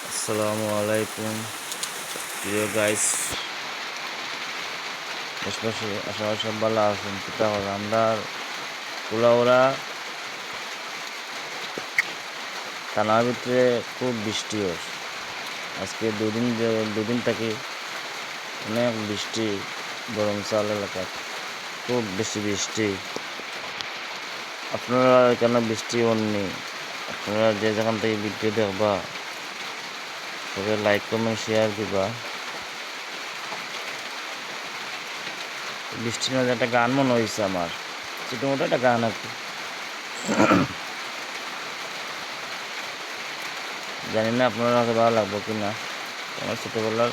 আসসালামু আলাইকুম প্রিয় গাইস, আশপাশে আশেপাশে সব ভালো আছেন? কিতা হল আমরা কুলাউড়া থানার ভিতরে খুব বৃষ্টি হয়। আজকে দুদিন থেকে অনেক বৃষ্টি গরমসাল এলাকায় খুব বেশি বৃষ্টি। আপনারা এখানে বৃষ্টি হননি, আপনারা যে যেখান থেকে ভিডিও দেখবা তবে লাইক কমেন্ট শেয়ার দিবা। বৃষ্টির মধ্যে একটা গান মনে হয়েছে আমার, ছোটো মোটো একটা গান আর কি। জানি না আপনারা কাছে ভালো লাগবো কি না। আমার ছোটোবেলার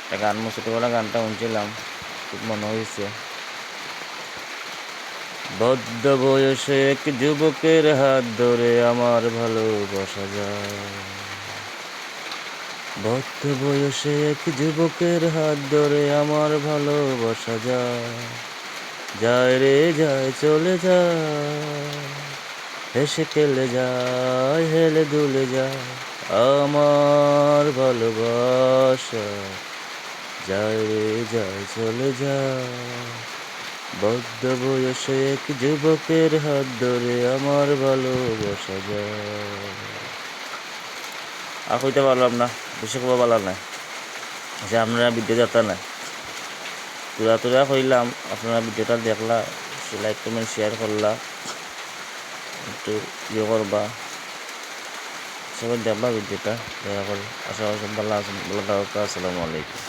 একটা গান, ছোটোবেলার গানটা শুনছিলাম, খুব মনে হয়েছে। বদ্ধ বয়সে এক যুবকের হাত ধরে আমার ভালোবাসা যায়। বদ্ধ বয়সে এক যুবকের হাত ধরে আমার ভালোবাসা যায়। যায় রে যায়, চলে যায়, হেসে খেলে যায়, হেলে দুলে যায় আমার ভালোবাসা। যায় রে যায়, চলে যায়। বদ্ধ বয়সে এক যুবকের হাত ধরে আমার ভালোবাসা যায়। আর কইতে পারলাম না, বেশি কবা পারলাম না যে আপনারা ভিডিও দেখতা না, তুরা কইলাম। আপনারা ভিডিওটা দেখলা, লাইক কমেন্ট শেয়ার করলা, একটু ইয়ে করবা, সবাই দেখবা ভিডিওটা দয়া করে। আশা করি সব ভালো আছেন। ভালো থাকুন। আসসালামু আলাইকুম।